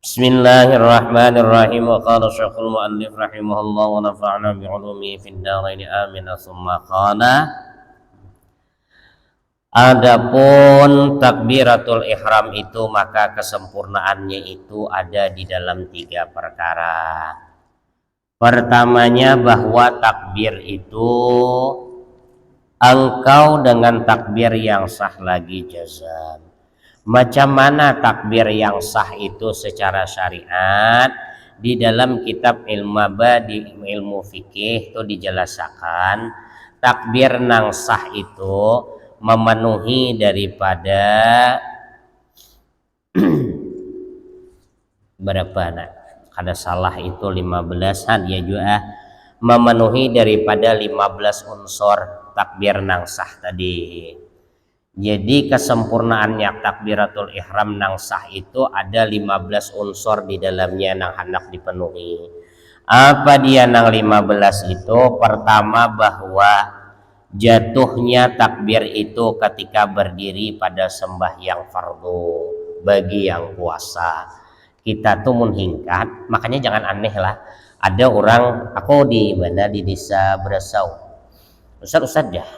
Bismillahirrahmanirrahim. Wa qala syekhul mu'allif rahimahullah wa nafa'na bi'ulumihi fid dharain amin. Tsumma qala, adapun takbiratul ihram itu maka kesempurnaannya itu ada di dalam 3 perkara. Pertamanya bahwa takbir itu engkau dengan takbir yang sah lagi jazam. Macam mana takbir yang sah itu secara syariat? Di dalam kitab di ilmu fikih itu dijelaskan takbir nang sah itu memenuhi daripada berapa nak? Kada salah itu 15-an ya juga memenuhi daripada 15 unsur takbir nang sah tadi. Jadi kesempurnaannya takbiratul ihram nang sah itu ada 15 unsur di dalamnya nang hendak dipenuhi. Apa dia nang 15 itu? Pertama bahwa jatuhnya takbir itu ketika berdiri pada sembahyang fardu bagi yang puasa. Kita tuh menghingkat, makanya jangan aneh lah. Ada orang, aku di mana di desa Berasau. Ustaz ya,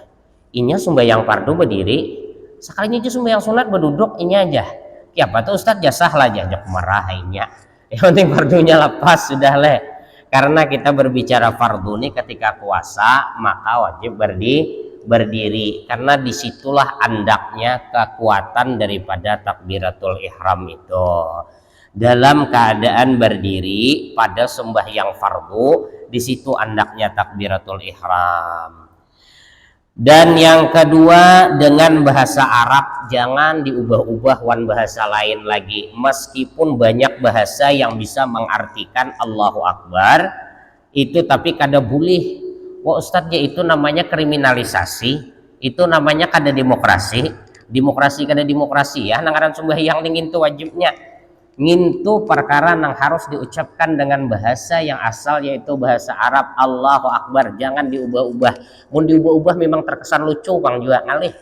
inya sembahyang fardu berdiri, sekalinya aja sembahyang sunat berduduk ini aja. Ya apa tuh Ustaz jasah lah aja marah inya. Yang penting fardunya lepas sudah leh. Karena kita berbicara fardu nih ketika puasa maka wajib berdiri karena disitulah andaknya kekuatan daripada takbiratul ihram itu. Dalam keadaan berdiri pada sembahyang fardu di situ andaknya takbiratul ihram. Dan yang kedua dengan bahasa Arab jangan diubah-ubah wan bahasa lain lagi, meskipun banyak bahasa yang bisa mengartikan Allahu Akbar itu tapi kada boleh. Wah Ustadz ya itu namanya kriminalisasi, itu namanya kada demokrasi kada demokrasi ya nangaran sembahyang dingin itu wajibnya ngintu perkara yang harus diucapkan dengan bahasa yang asal yaitu bahasa Arab. Allahu Akbar jangan diubah-ubah. Mau diubah-ubah memang terkesan lucu Bang juga ngalih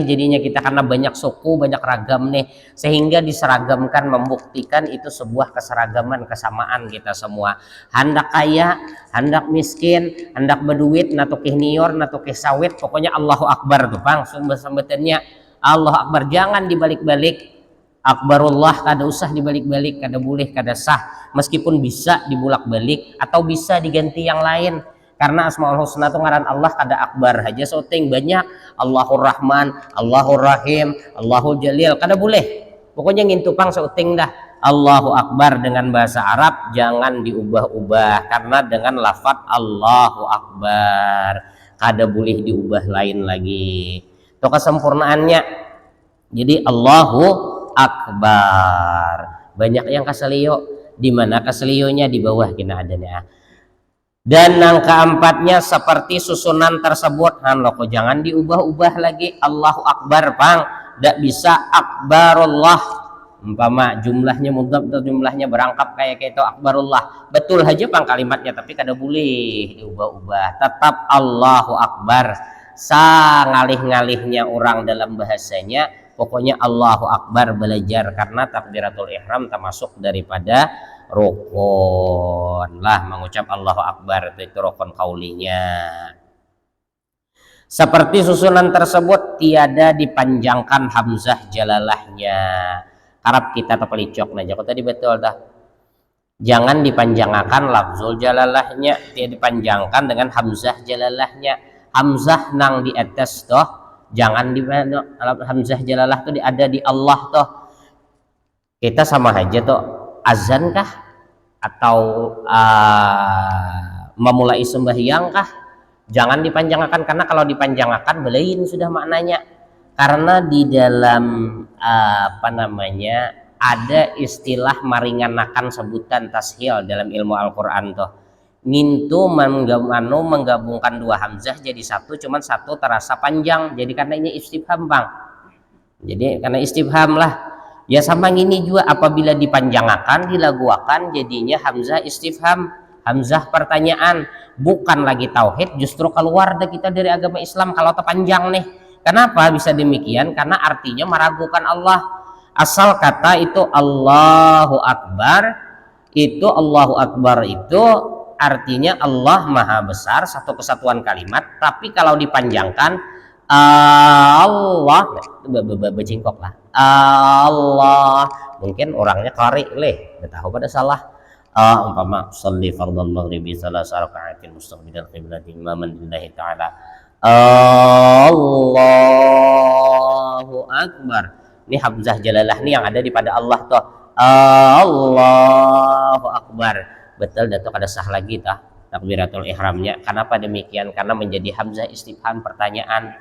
jadinya kita karena banyak suku banyak ragam nih sehingga diseragamkan membuktikan itu sebuah keseragaman kesamaan kita semua. Hendak kaya, hendak miskin, hendak berduit, natukih nior, natukih sawit, pokoknya Allahu Akbar tuh Bang sumber-sumbernya. Allahu Akbar jangan dibalik-balik. Akbarullah kada usah dibalik-balik, kada boleh, kada sah, meskipun bisa dibulak-balik atau bisa diganti yang lain karena Asmaul Husna itu ngaran Allah kada akbar aja syuting banyak Allahur Rahman, Allahur Rahim, Allahul Jalil, kada boleh. Pokoknya ngintupang syuting dah Allahu Akbar dengan bahasa Arab jangan diubah-ubah karena dengan lafaz Allahu Akbar kada boleh diubah lain lagi. Itu kesempurnaannya. Jadi Allahu Akbar. Banyak yang kaselio, di mana kaselionya di bawah kena adanya. Dan yang keempatnya seperti susunan tersebut hanloko jangan diubah-ubah lagi. Allahu Akbar Bang, tidak bisa Akbarullah umpama jumlahnya mudhaf atau jumlahnya berangkap kayak itu Akbarullah betul aja Bang kalimatnya tapi kada boleh diubah-ubah, tetap Allahu Akbar. Ngalih-ngalihnya orang dalam bahasanya pokoknya Allahu Akbar belajar karena takbiratul ihram termasuk daripada rukun lah mengucap Allahu Akbar itu rukun kaulinya. Seperti susunan tersebut tiada dipanjangkan hamzah jalalahnya. Arab kita terpelicok aja kok tadi betul dah. Jangan dipanjangkan lafzul jalalahnya, tiada dipanjangkan dengan hamzah jalalahnya. Hamzah nang di atas toh jangan di hamzah jalalah tuh ada di Allah toh. Kita sama aja toh azan kah atau memulai sembahyang kah jangan dipanjangkan karena kalau dipanjangkan belain sudah maknanya karena di dalam ada istilah maringanakan sebutan tashil dalam ilmu Al-Quran toh ngintu menggabungkan dua hamzah jadi satu, cuman satu terasa panjang jadi karena ini istifham Bang, jadi karena istifham lah ya sama ini juga apabila dipanjangkan dilaguakan jadinya hamzah istifham, hamzah pertanyaan bukan lagi tauhid, justru keluar kita dari agama Islam kalau terpanjang nih. Kenapa bisa demikian? Karena artinya meragukan Allah. Asal kata itu Allahu Akbar, itu Allahu Akbar itu artinya Allah Maha Besar, satu kesatuan kalimat. Tapi kalau dipanjangkan Allah becingkok lah, Allah, mungkin orangnya kari leh, nggak tahu pada salah. Umpama sholli fardhal maghribi salasa raka'atin mustaqbilal qiblati imaman lillahi ta'ala, Allahu Akbar. Ini hamzah jalalah nih yang ada di pada Allah tuh, Allahu Akbar. Betul, datuk ada sah lagi tah takbiratul ihramnya. Kenapa demikian? Karena menjadi hamzah istifham, pertanyaan.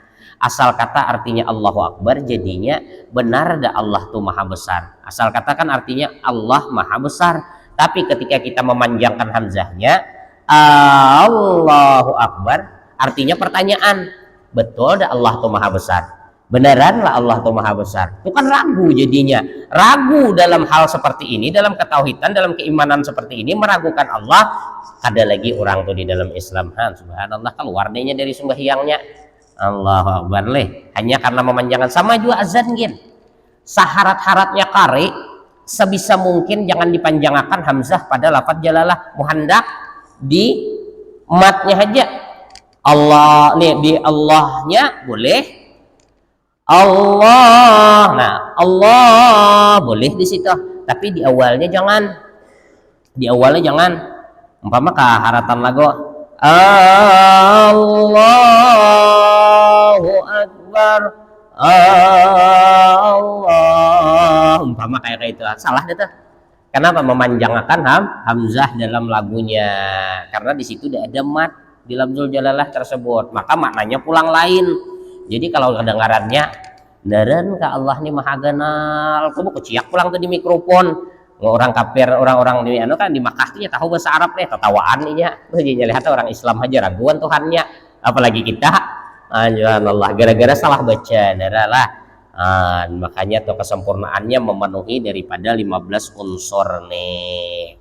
Asal kata artinya Allahu Akbar, jadinya benar ada Allah tuh maha besar. Asal kata kan artinya Allah maha besar, tapi ketika kita memanjangkan hamzahnya Allahu Akbar, artinya pertanyaan. Betul ada Allah tuh maha besar, beneranlah Allah tuh maha besar, bukan ragu. Jadinya ragu dalam hal seperti ini, dalam ketauhidan, dalam keimanan seperti ini, meragukan Allah. Ada lagi orang tuh di dalam Islam, subhanallah, keluar dehnya dari sembahyangnya, Allahu Akbar leh, hanya karena memanjangkan. Sama juga azan gin, saharat-haratnya kari, sebisa mungkin jangan dipanjangkan hamzah pada lafaz jalalah. Muhandak di matnya aja Allah nih, di Allahnya boleh Allah, nah Allah boleh di situ, tapi di awalnya jangan, di awalnya jangan. Umpama keharatan lagu Allahu Akbar, Allah, umpama kayak itu salah deh tuh. Kenapa memanjangkan hamzah dalam lagunya? Karena di situ udah ada mat di lafzul jalalah tersebut, maka maknanya pulang lain. Jadi kalau kedengarannya daren ka Allah nih maha ganal, kamu keciak pulang tuh di mikrofon. Orang kafir, orang-orang di anu kan di Makkah tuh tahu bahasa Arab nih, tatawaan nya. Jadi lihat orang Islam aja raguan Tuhannya, apalagi kita. Allah gara-gara salah baca daralah. Makanya tuh kesempurnaannya memenuhi daripada 15 unsur nih.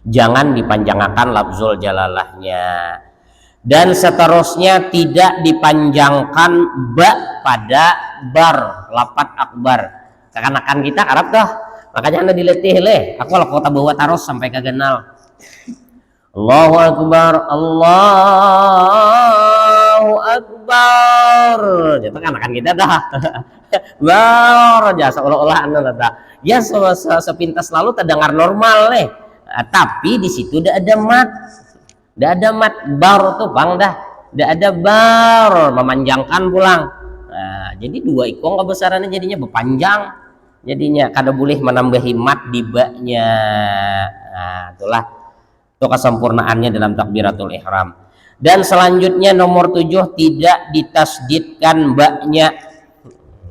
Jangan dipanjangkan lafzul jalalahnya. Dan seterusnya tidak dipanjangkan ba pada bar, lapat akbar. Kekanakan kita Arab tuh, makanya anda diletih leh. Aku kalau kota bawa taros sampai kegenal. Allahu Akbar, Allahu Akbar. Jadi kekanakan kita dah. Bar, jasa olah-olah anda dah. Ya sepintas lalu terdengar normal leh. Tapi di situ udah ada mat. Udah ada mat, bar tuh bang dah, udah ada bar, memanjangkan pulang. Nah, jadi dua ikong kebesarannya jadinya berpanjang, jadinya kada boleh menambahi mat di baknya. Nah, itulah itu kesempurnaannya dalam takbiratul ihram. Dan selanjutnya nomor 7, tidak ditasdidkan baknya.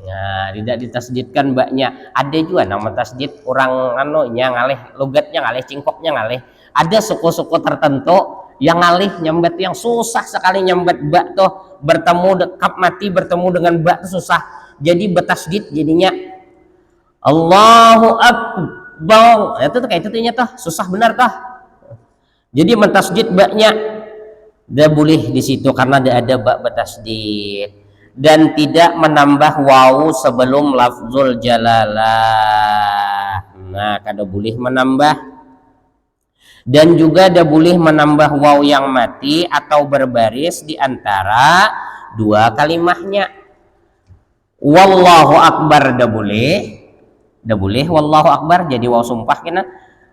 Nah, tidak ditasdidkan baknya. Ada juga nama tasdid orang nya ngalih, logatnya ngalih, cingkoknya ngalih. Ada suku-suku tertentu yang ngalih nyambet, yang susah sekali nyambet bak tuh, bertemu dekap mati bertemu dengan bak tuh susah, jadi betasdid jadinya Allahu Akbar. Itu tuh kayak itu tuh susah benar tuh. Jadi mentasdid baknya tidak boleh di situ karena tidak ada bak betasdid. Dan tidak menambah wawu sebelum lafzul jalalah. Nah, kada boleh menambah. Dan juga ada boleh menambah waw yang mati atau berbaris di antara dua kalimahnya. Wallahu Akbar dah boleh Wallahu Akbar jadi waw sumpah kena.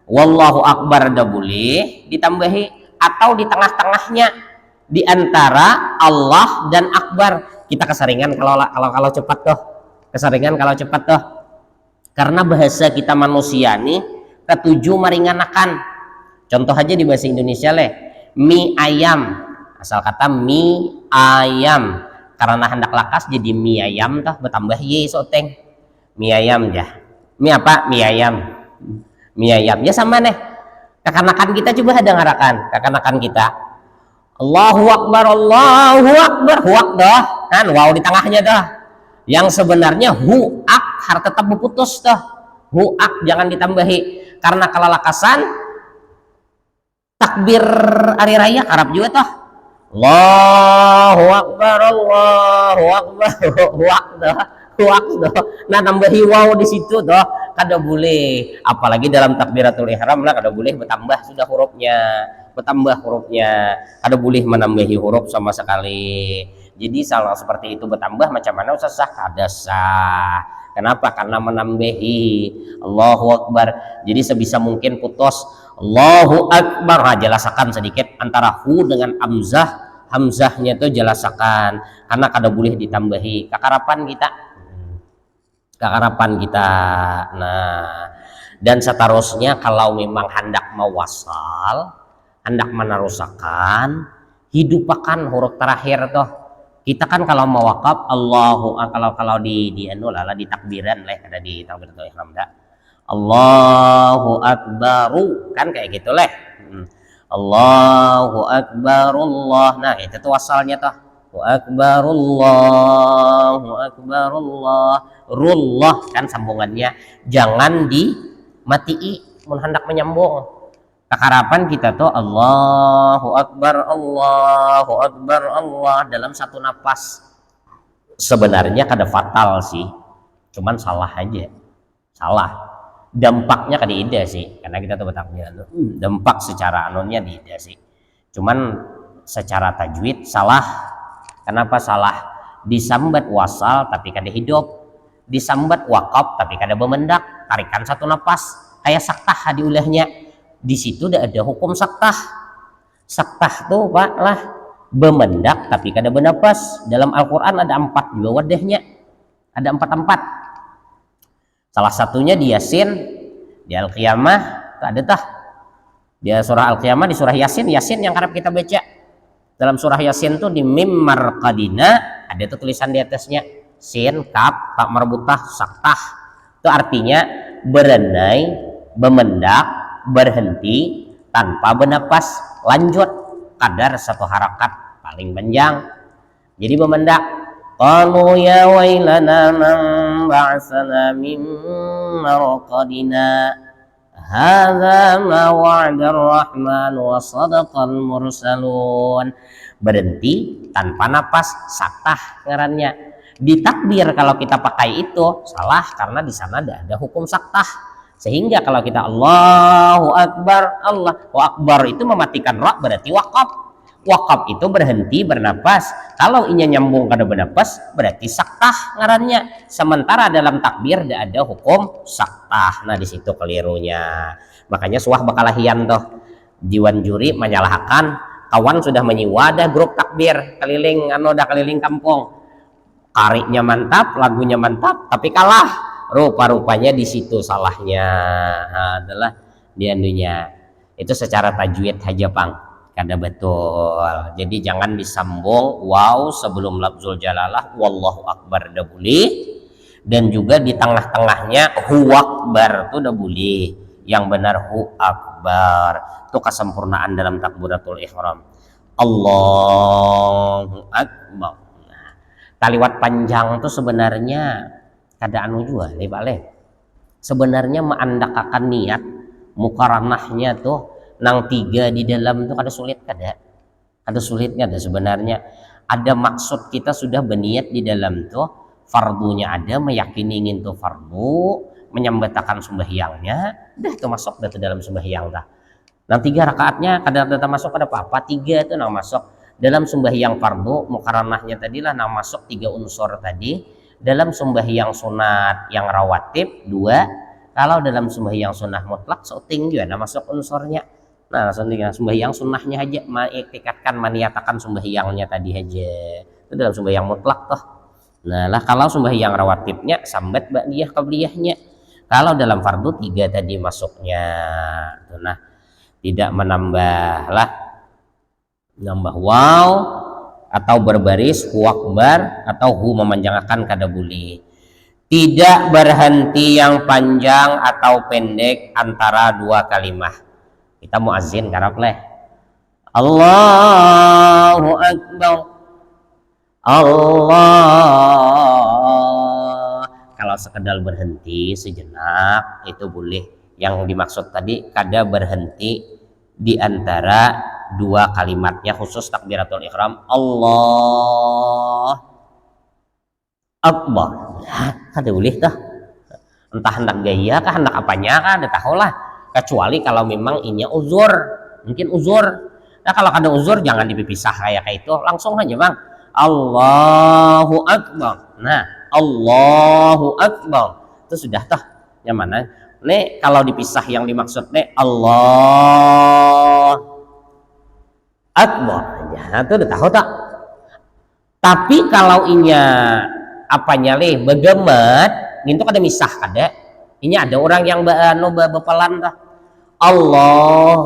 Wallahu Akbar dah boleh ditambahi atau di tengah-tengahnya di antara Allah dan Akbar. Kita keseringan kalau cepat tuh, keseringan kalau cepat tuh, karena bahasa kita manusia nih ketujuh meringankan. Contoh aja di bahasa Indonesia leh, mie ayam, asal kata mie ayam, karena hendak lakas jadi mie ayam tah bertambah ye soteng mie ayam ya. Mie apa? Mie ayam. Mie ayam ya sama nih. Kekanakan kita coba ada ngarakan kekanakan kita. Allahu Akbar, Allahu Akbar, huak dah kan wow di tengahnya dah. Yang sebenarnya huak harus tetap berputus dah. Huak jangan ditambahi karena kelalakasan takbir hari raya Arab juga toh. Allahu Akbar, Allahu Akbar, huak dah. Waks doh. Nah nambahi waw di situ doh kada boleh. Apalagi dalam takbiratul ihram lah kada boleh bertambah sudah hurufnya, bertambah hurufnya. Kada boleh menambahi huruf sama sekali. Jadi salah seperti itu bertambah macam mana sah? Kada sah. Kenapa? Karena menambahi Allahu Akbar. Jadi sebisa mungkin putus Allahu Akbar. Nah, jelasakan sedikit antara hu dengan hamzah. Hamzahnya itu jelasakan karena kada boleh ditambahi kekarapan kita. Nah, dan seterusnya kalau memang hendak mewasal, hendak menerusakan, hidupakan huruf terakhir tuh. Kita kan kalau mewakaf Allahu kalau di anu lah di takbiran lah ada di takbiratul ihram dah. Allahu akbaru kan kayak gitu lah. Allahu akbar Allah. Nah, itu tuh wasalnya tuh. Allahu akbar Allah. Rullah kan sambungannya. Jangan dimatii mun hendak menyambung. Kekarapan kita tuh Allahu akbar Allah dalam satu napas. Sebenarnya kada fatal sih. Cuman salah aja. Salah. Dampaknya kada ida sih karena kita tuh bertakbir dampak secara anunya tidak sih, cuman secara tajwid salah. Kenapa salah? Disambat wasal tapi kada hidup, disambat wakaf tapi kada bemendak, tarikan satu napas kayak saktah diulahnya. Di situ udah ada hukum saktah. Saktah tuh pak lah bemendak tapi kada benapas. Dalam Al-Quran ada 4 juga wadahnya, ada 4. Salah satunya di Yasin, di Al-Qiyamah, ada tah. Di surah Al-Qiyamah, di surah Yasin yang harap kita baca. Dalam surah Yasin tuh di mim marqadina ada tuh tulisan di atasnya sin kaf tak marbutah saktah. Itu artinya berenai, bemendak, berhenti tanpa bernapas, lanjut kadar satu harakat paling panjang. Jadi bemendak. Qalu ya wailana man ba'atsana min marqadina hadza ma wa'ada ar-rahman wa sadaqal mursalun. Berhenti tanpa napas saktah ngarannya. Di takbir kalau kita pakai itu salah karena di sana ada hukum saktah. Sehingga kalau kita Allahu Akbar, Allahu Akbar itu mematikan ra berarti wakaf. Wakaf itu berhenti bernapas. Kalau inya nyambung kada bernapas berarti saktah ngarannya. Sementara dalam takbir tidak ada hukum saktah. Nah di situ kelirunya. Makanya suah bakalahian toh. Jiwan juri menyalahkan kawan sudah menyiwa dah grup takbir keliling keliling kampung. Kariknya mantap, lagunya mantap, tapi kalah. Rupa-rupanya di situ salahnya. Nah, adalah di anunya. Itu secara tajwid aja pang. Kada betul. Jadi jangan disambung wow sebelum lafzul jalalah wallahu akbar dah boleh, dan juga di tengah-tengahnya hu akbar itu dah boleh. Yang benar hu akbar. Itu kesempurnaan dalam takbiratul ihram. Allahu akbar. Nah, kaliwat panjang itu sebenarnya kada anu juga nih Pak Le. Sebenarnya meandakakan niat mukaranahnya tuh nang 3 di dalam tuh kada sulitnya ada sebenarnya. Ada maksud kita sudah berniat di dalam tuh fardunya ada, meyakini ingin tuh fardu, menyembatakan sembahyangnya dah itu masuk dah dalam sembahyang dah. Nang 3 rakaatnya kada masuk kada apa-apa, 3 itu nang masuk dalam sembahyang fardu mukaranahnya tadi lah nang masuk 3 unsur tadi. Dalam sembahyang sunat yang rawatib 2, kalau dalam sembahyang sunnah mutlak sauting juga nang masuk unsurnya. Nah, sembahyang sunnahnya aja mengiktikatkan maniatakan sembahyangnya tadi aja. Itu dalam sembahyang mutlak toh. Nah, lah kalau sembahyang rawatibnya sambat ba'diyah qabliyahnya. Kalau dalam fardu 3 tadi masuknya. Nah, tidak menambah wow atau berbaris hu akbar atau hu memanjangkan kada boleh. Tidak berhenti yang panjang atau pendek antara 2 kalimah. Kita muazzin karap leh Allahu Akbar Allah. Kalau sekedar berhenti sejenak itu boleh. Yang dimaksud tadi kada berhenti di antara 2 kalimatnya khusus takbiratul ihram Allah Akbar. kada boleh dah, entah hendak gaya kah hendak apanya kah ada tahu lah, kecuali kalau memang inya uzur, mungkin uzur. Nah kalau ada uzur jangan dipisah kayak itu, langsung aja bang Allahu Akbar. Nah Allahu Akbar itu sudah toh yang mana nih. Kalau dipisah yang dimaksud nih Allah Akbar ya itu udah tahu tak. Tapi kalau inya apanya leh begemet gitu kada misah kada, ini ada orang yang bepelan dah Allah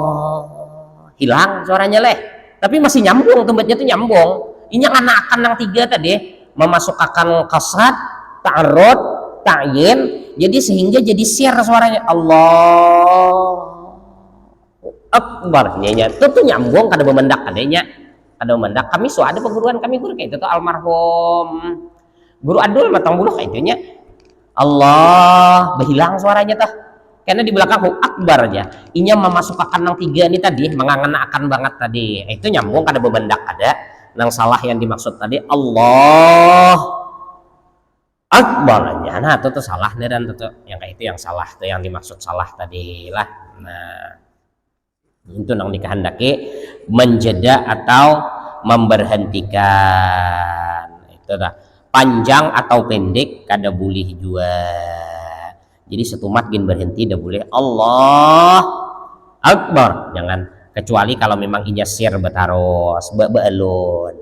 hilang suaranya leh, tapi masih nyambung tempatnya tuh nyambung. Ini akan yang tiga tadi memasukkan kasrat, ta'arud, ta'yin, jadi sehingga jadi sir suaranya Allah Akbar nya itu tuh nyambung kada bemendak adanya, kada bemendak. Kami so ada perguruan kami guru kayak itu tuh almarhum Guru Adul matang buluh kayak itunya Allah berhilang suaranya tuh karena di belakang akbar aja. Inya memasukkan yang tiga ini tadi mengangenakan banget tadi. Itu nyambung kada bebendak ada. Nang salah yang dimaksud tadi Allah Akbar aja. Nah itu tuh salah nih dan tuh yang kayak itu yang salah tuh yang dimaksud salah tadi lah. Nah itu nang dikehendaki menjeda atau memberhentikan itu dah. Panjang atau pendek kada boleh juga. Jadi setumat gin berhenti dah boleh Allah Akbar, jangan, kecuali kalau memang inya sir betaros beelun.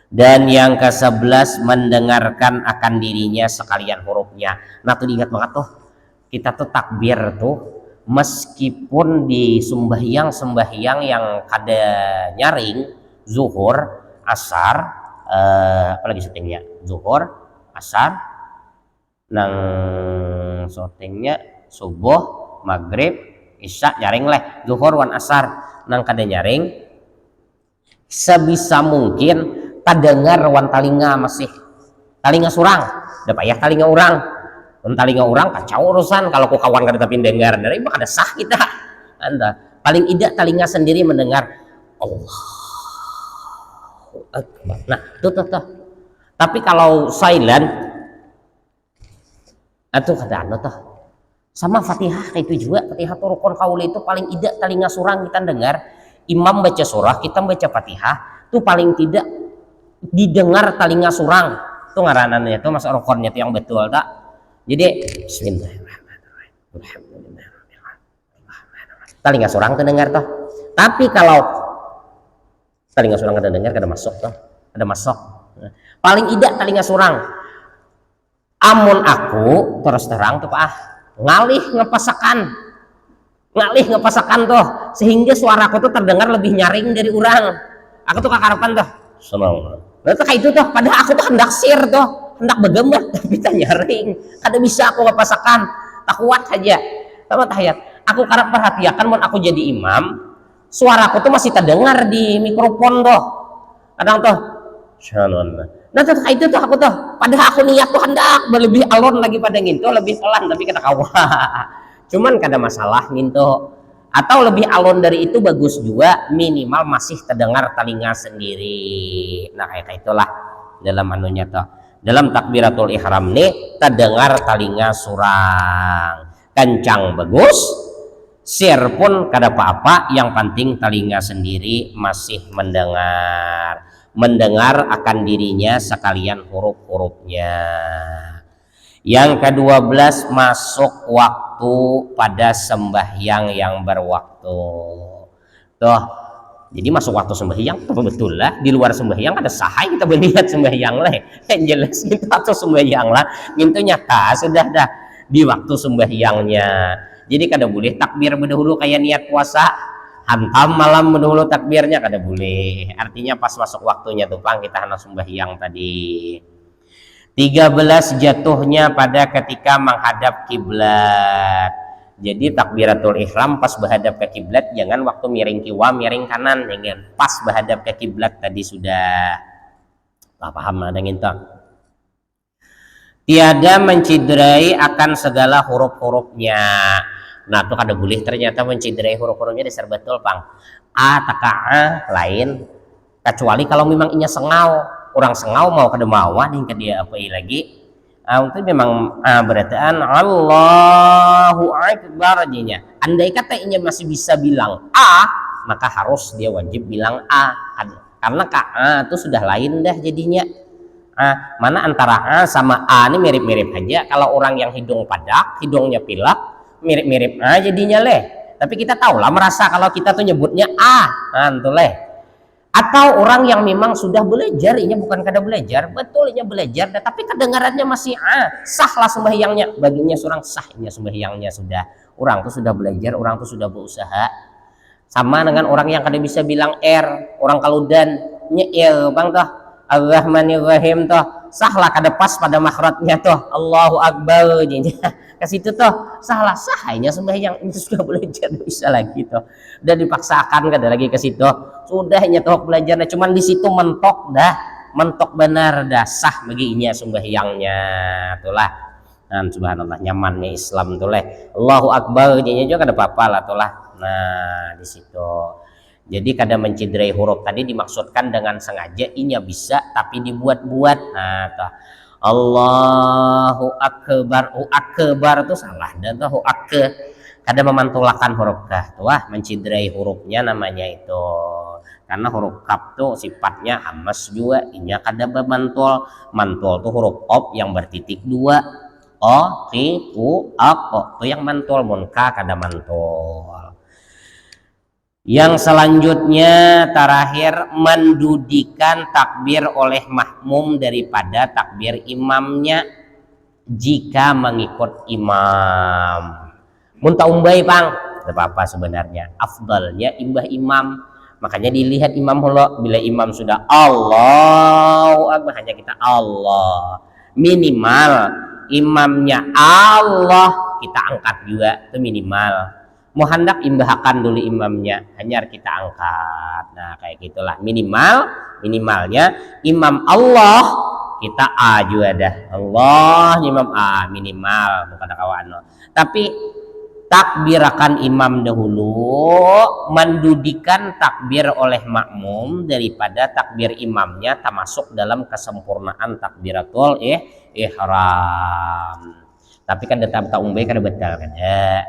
Dan yang ke-11 mendengarkan akan dirinya sekalian hurufnya. Nah tuh diingat banget tuh, kita tuh takbir tuh meskipun di sembahyang yang kada nyaring zuhur asar, apalagi syutingnya zuhur asar nang syutingnya subuh maghrib isya nyaring leh, zuhur wan asar nang kada nyaring sebisa mungkin tadengar wan talinga masih talinga surang da payah talinga orang, talinga orang kacau urusan kalau ku kawan kada tapi dengar dari mah kada sah kita. Anda paling tidak talinga sendiri mendengar Allah Akbar. Nah tuh. Tapi kalau silent atau kada anu tuh sama Fatihah kayak itu juga. Fatihah tuh rukun kauli itu paling tidak talinga surang kita dengar. Imam baca surah kita baca Fatihah tuh paling tidak didengar talinga surang tuh ngaranannya tuh masuk rukunnya tuh yang betul tak. Jadi Bismillahirrahmanirrahim talinga surang terdengar tuh. Tapi kalau talinga surang kada dengar kada masuk tuh, kada masuk. Paling tidak talinga surang. Amun aku terus terang tuh Pak ngalih ngepasakan tuh sehingga suaraku tuh terdengar lebih nyaring dari orang. Aku tuh kakarepan tuh senang. Nah tuh kayak itu tuh padahal aku tuh hendak sir tuh hendak begemet tapi tak nyaring, kada bisa aku ngepasakan, tak kuat aja sama tahiyat. Aku karena perhatikan mun aku jadi imam suaraku tuh masih terdengar di mikrofon tuh kadang tuh nah tuh kayak itu tuh aku tuh padahal aku niat tuh hendak lebih alon lagi pada nginto lebih pelan tapi kada kawa cuman kada masalah nginto atau lebih alon dari itu bagus juga minimal masih terdengar telinga sendiri. Nah kayak itulah dalam anunya tuh dalam takbiratul ihram nih terdengar telinga surang kencang bagus sir pun kada apa-apa yang penting telinga sendiri masih mendengar akan dirinya sekalian huruf-hurufnya. Yang ke-12 masuk waktu pada sembahyang yang berwaktu tuh. Jadi masuk waktu sembahyang betul lah, di luar sembahyang ada sahai kita melihat sembahyang lah yang jelas gitu atau sembahyang lah itu nyata sudah dah di waktu sembahyangnya. Jadi kada boleh takbir berdahulu kayak niat puasa hantam malam mendahulu takbirnya kada boleh. Artinya pas masuk waktunya tuh Bang kita hendak sembahyang tadi. 13 jatuhnya pada ketika menghadap kiblat. Jadi takbiratul ihram pas menghadap ke kiblat jangan waktu miring kiwa miring kanan jangan pas menghadap ke kiblat tadi sudah. Paham ada ngintang. Tiada menciderai akan segala huruf-hurufnya. Nah tuh kada boleh ternyata menciderai huruf-hurufnya dasar betul Bang. A taka lain kecuali kalau memang inya sengau orang sengau mau kada mawa nih ke dia apa lagi Itu memang berataan Allahu Akbar jadinya. Andai kata ini masih bisa bilang a, maka harus dia wajib bilang a, karena ka a itu sudah lain dah jadinya. Mana antara a sama a ini mirip-mirip aja. Kalau orang yang hidung padak, hidungnya pilak, mirip-mirip a jadinya leh. Tapi kita tahu lah merasa kalau kita tuh nyebutnya a, tuh leh. Atau orang yang memang sudah belajar, ini bukan kada belajar, betul ini belajar, tapi kedengarannya masih sahlah sembahyangnya, baginya seorang sahnya sembahyangnya sudah. Orang tuh sudah belajar, orang tuh sudah berusaha. Sama dengan orang yang kada bisa bilang r, orang kaludan nyel bang toh, Ar-Rahmanir-Rahim toh, sahlah kada pas pada makhrajnya toh, Allahu Akbar jadinya. Ke situ toh salah sahnya sembahyang itu sudah belajar bisa lagi toh, dan dipaksakan kada lagi ke situ sudahnya toh belajarnya, cuman di situ mentok dah, mentok benar dah sah baginya sembahyangnya itulah. Nah, subhanallah nyamannya Islam tuh leh, Allahu Akbar jadinya juga kada apa-apa lah tuh lah. Nah di situ jadi kada menciderai huruf tadi dimaksudkan dengan sengaja inya bisa tapi dibuat-buat. Nah toh Allahu Akbar, akbar itu salah dan tuh kada memantulakan huruf kah tuh menciderai hurufnya namanya itu, karena huruf kaf tuh sifatnya hamas juga, inya kada memantul. Mantul tuh huruf op yang bertitik dua, o ti u ak tuh yang mantul, munka kada mantul. Yang selanjutnya terakhir mendudikan takbir oleh makmum daripada takbir imamnya jika mengikut imam. Muntah umbai pang, tidak apa-apa sebenarnya. Afdalnya imbah imam, makanya dilihat imam holo. Bila imam sudah Allahu Akbar hanya kita Allah. Minimal imamnya Allah kita angkat juga, itu minimal. Mau hendak imbahkan dulu imamnya, hanya kita angkat. Nah kayak gitulah minimalnya imam Allah kita a juga dah, Allah imam a minimal bukan kawan. Tapi takbirakan imam dahulu, mendudikan takbir oleh makmum daripada takbir imamnya, termasuk dalam kesempurnaan takbiratul ihram. Tapi kan tetap umbai kan betul kan ya.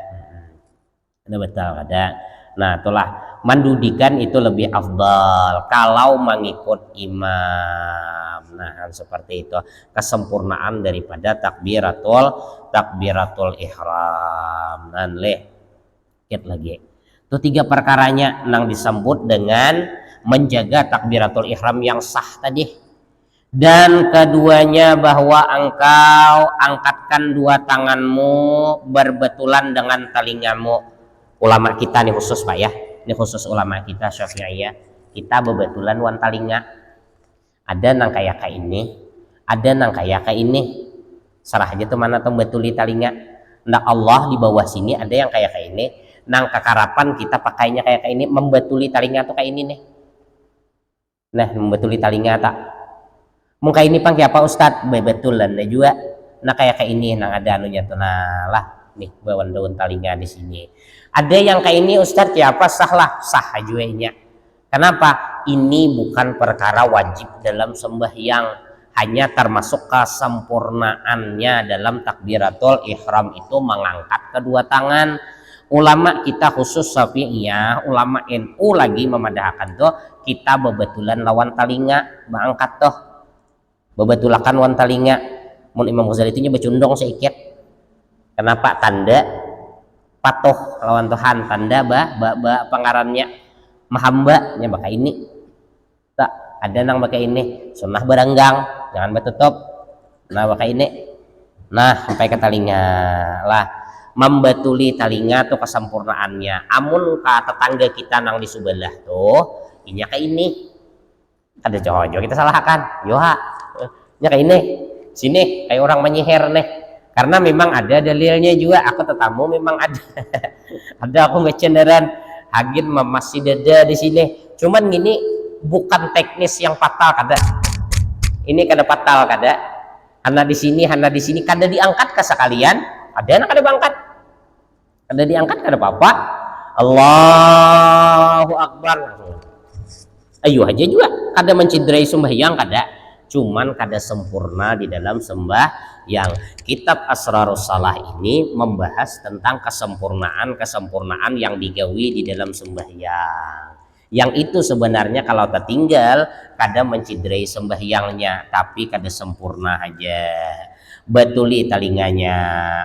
Ada betul ada. Nah itulah mendudikan itu lebih afdal kalau mengikut imam. Nah seperti itu kesempurnaan daripada takbiratul ihram. Dan lagi itu 3 perkaranya nang disebut dengan menjaga takbiratul ihram yang sah tadi. Dan keduanya bahwa engkau angkatkan 2 tanganmu berbetulan dengan telingamu. Ulama kita nih khusus Pak ya, ini khusus ulama kita Syafi'iyah, kita bebetulan wan talinga. Ada nang kayak ini, ada nang kayak ini, serah aja tuh mana tuh betuli talinga. Ndak Allah di bawah sini ada yang kayak ini, nang kekarapan kita pakainya kayak ini, membetuli talinga tuh kayak ini nih. Nah membetuli talinga tak muka ini pang siapa Ustadz bebetulan nah juga, nah kayak ini nang ada anunya tuh nah lah nih bawan daun talinga di sini. Ada yang kayak ini Ustadz ya apa sahlah sah ajunya. Kenapa? Ini bukan perkara wajib dalam sembahyang, hanya termasuk kesempurnaannya dalam takbiratul ihram itu mengangkat kedua tangan. Ulama kita khusus Syafi'iyah, ulama NU lagi memadahkan tuh kita bebetulan lawan talinga mengangkat tuh bebetulakan wan talinga. Mun Imam Ghazali itu nya becundong sedikit. Kenapa? Tanda patuh lawan Tuhan, tanda pengarannya mahamba nya baka ini tak ada nang baka ini sunnah berenggang jangan betutup nah baka ini nah sampai ke talinga lah membetuli talinga tuh kesempurnaannya. Amun ka tetangga kita nang di sebelah tuh inya kayak ini ada jojo kita salahkan yoha nya kayak ini sini kayak orang menyihir nih. Karena memang ada dalilnya juga, aku tetamu memang ada. Ada aku ngecenderan hagin masih dada di sini. Cuman gini bukan teknis yang fatal kada. Ini kada fatal kada. Hana di sini kada diangkat ke sekalian. Ada anak kada bangkat. Kada diangkat kada apa-apa. Allahu Akbar. Ayo aja juga kada menciderai sembahyang kada. Cuman kada sempurna di dalam yang kitab Asrarus Salah ini membahas tentang kesempurnaan yang digawi di dalam sembahyang, yang itu sebenarnya kalau tertinggal kadang menciderai sembahyangnya, tapi kada sempurna aja, betuli telinganya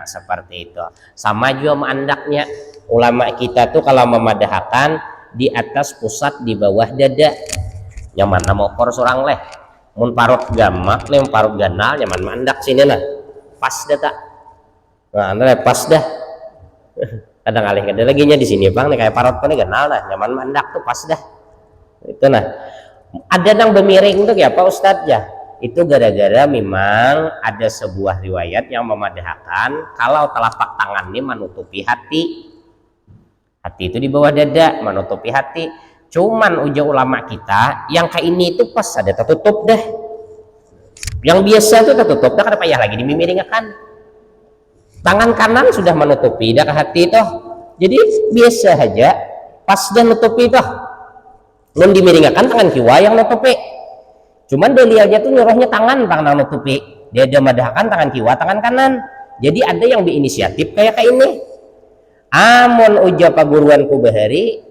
seperti itu. Sama juga andaknya ulama kita tuh kalau memadahkan di atas pusat di bawah dada, nyaman nama okor surang leh mun parut gamak leh parut ganal nyaman mandak sini nah pas dah tak, nah pas dah kadang alih kada lagi nya di sini bang nih kayak parut pun ganal nah nyaman mandak tuh pas dah itu. Nah ada yang bemiring tuh ya Pak Ustadz ya, itu gara-gara memang ada sebuah riwayat yang memadahkan kalau telapak tangan ini menutupi hati itu di bawah dada menutupi hati. Cuman ujar ulama kita yang kayak ini itu pas ada tertutup dah, yang biasa itu tertutup dah, kada payah lagi dimiringkan. Tangan kanan sudah menutupi dah ke hati itu, jadi biasa aja pas dah nutupi itu. Mun dimiringkan tangan kiwa yang nutupi, cuman delianya tuh nyuruhnya tangan nutupi, dia ada madahkan tangan kiwa tangan kanan. Jadi ada yang berinisiatif kayak ini. Amun ujar paguruanku bahari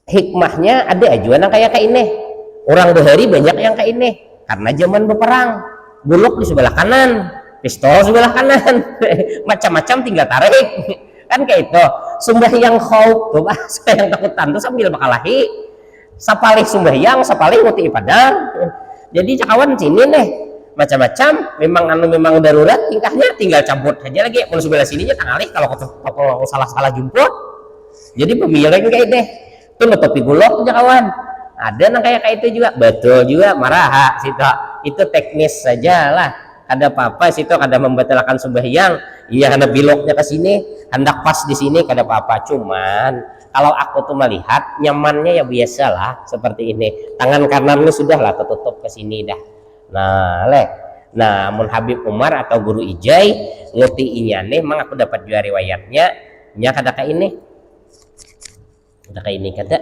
hikmahnya ada ajuan yang kayak ini. Orang bahari banyak yang kayak ini karena zaman berperang, buluk di sebelah kanan, pistol sebelah kanan, macam-macam tinggal tarik kan kayak itu. Sembahyang khauf tuh yang takutan tuh sambil bakalahi sapalih sembahyang sapalih nguti ibadah. Jadi cakawan sini nih macam-macam memang darurat tingkahnya, tinggal cabut aja lagi kalau sebelah sininya tangalih kalau salah jemput. Jadi pemilik kayak deh tuh nutupi gulok aja kawan. Ada yang kayak itu juga betul juga marah situ, itu teknis saja lah, ada apa-apa situ kada membatalkan sembahyang. Iya karena biloknya ke sini hendak pas di sini kada apa-apa. Cuman kalau aku tuh melihat nyamannya ya biasalah seperti ini, tangan kanannya sudah lah tertutup ke sini dah. Nah mun Habib Umar atau Guru Ijai ngutiinya nih, memang aku dapat juga riwayatnya nya kada kayak ini, kada kayak ini kada.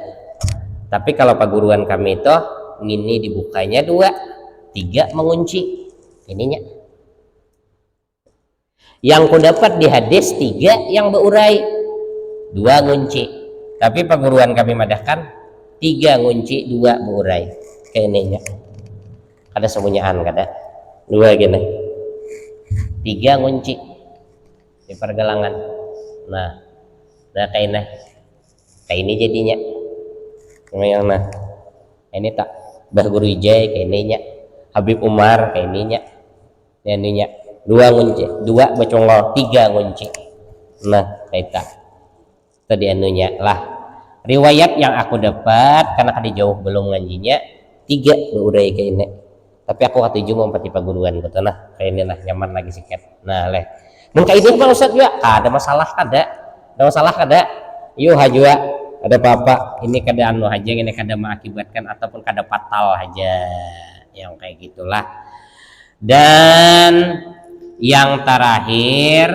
Tapi kalau paguruan kami itu ngini dibukanya 2, 3 mengunci ininya. Yang ku dapat di hadis 3 yang berurai, 2 ngunci. Tapi paguruan kami madahkan 3 ngunci 2 berurai kayak ininya. Ada sembunyian kada 2 gini, 3 ngunci di pergelangan. Nah kayak ini jadinya yang nah ini tak Bah Guru Ijai kayak ininya, Habib Umar kayak ininya 2 ngunci, 2 bacongol, 3 ngunci. Nah kayak tak tadi anunya lah riwayat yang aku dapat karena kada jauh belum ngajinya 3 berurai kayak ini. Tapi aku katuju mau pati paguruan gitu nah kayak ini lah nyaman lagi sikit. Nah leh mun kayak ini Pak Ustadz juga ada masalah kada yuk hajua ada apa-apa ini kada anu aja, ini kada mengakibatkan ataupun kada fatal aja yang kayak gitulah. Dan yang terakhir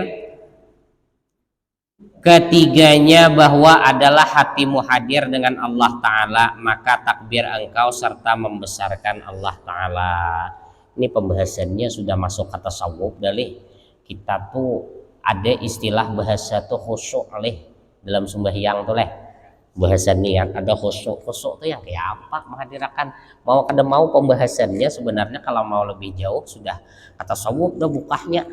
ketiganya bahwa adalah hatimu hadir dengan Allah Ta'ala, maka takbir engkau serta membesarkan Allah Ta'ala. Ini pembahasannya sudah masuk kata tasawuf dalih. Kita tuh ada istilah bahasa tuh khusyuk alih dalam sembahyang tuh leh, bahasa niat ada khusyuk tuh yang kayak apa menghadirkan. Mau pembahasannya sebenarnya kalau mau lebih jauh sudah kata tasawuf udah bukahnya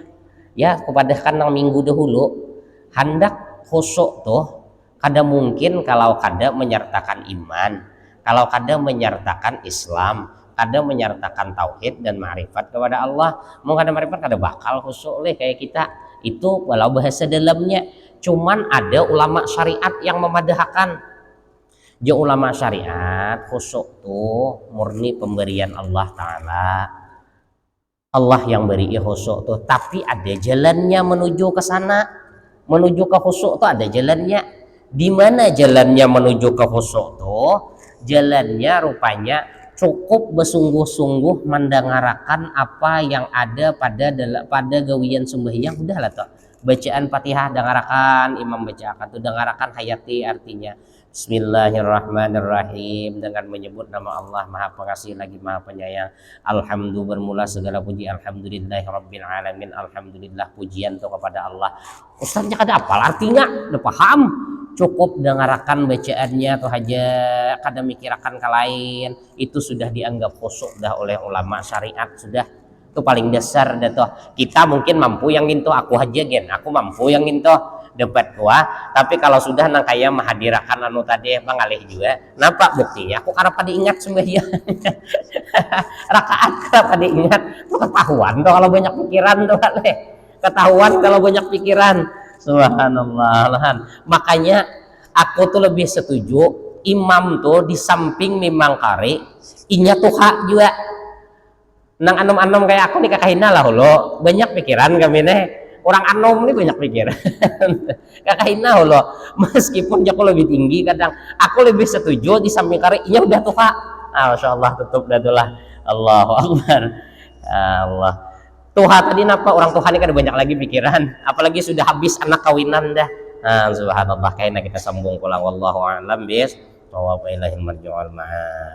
ya kepada kan minggu dahulu. Hendak khusyuk tuh kada mungkin kalau kada menyertakan iman, kalau kada menyertakan Islam, kada menyertakan tauhid dan ma'rifat kepada Allah. Mau kada ma'rifat kada bakal khusyuk leh kayak kita itu walau bahasa dalamnya. Cuman ada ulama syariat yang memadahkan. Ulama syariat khusyuk tuh murni pemberian Allah Ta'ala, Allah yang beri khusyuk tuh, tapi ada jalannya menuju ke sana, menuju ke khusyuk tuh ada jalannya. Di mana jalannya menuju ke khusyuk tuh? Jalannya rupanya cukup bersungguh-sungguh mendengarkan apa yang ada pada gawian sembahyang, udahlah tuh bacaan Fatihah dengarakan imam bacakan tuh dengarakan hayati artinya Bismillahirrahmanirrahim dengan menyebut nama Allah Maha Pengasih lagi Maha Penyayang. Alhamdulillah bermula segala puji Alhamdulillahirabbil alamin. Alhamdulillah pujian itu kepada Allah. Ustaznya kada apal artinya, udah paham. Cukup dengarakan bacaannya atau aja kada mikirakan ke lain. Itu sudah dianggap khusyuk dah oleh ulama syariat sudah. Itu paling dasar dah tuh. Kita mungkin mampu yang itu aku aja gen, aku mampu yang itu debat gua, tapi kalau sudah nang kaya menghadirakan anu tadi mengalih juga nampak buktinya aku karena pada ingat sembahyang rakaat karena pada ingat tuh ketahuan tuh kalau banyak pikiran tuh ketahuan kalau banyak pikiran subhanallah. Makanya aku tuh lebih setuju imam tuh di samping memang kari inya tuh hak juga nang anom-anom kayak aku nih kakakina lah lo banyak pikiran kami nih orang anom nih banyak pikiran kakakina lo meskipun aku lebih tinggi kadang aku lebih setuju di samping kari inya udah tuh kak masya Allah tutup dah lah Allahu Akbar Allah Tuhan tadi napa orang Tuhan ini kan banyak lagi pikiran apalagi sudah habis anak kawinan dah subhanallah kayaknya kita sambung pulang wallahu a'lam bis wa ilaihi marji'ul ma'ab.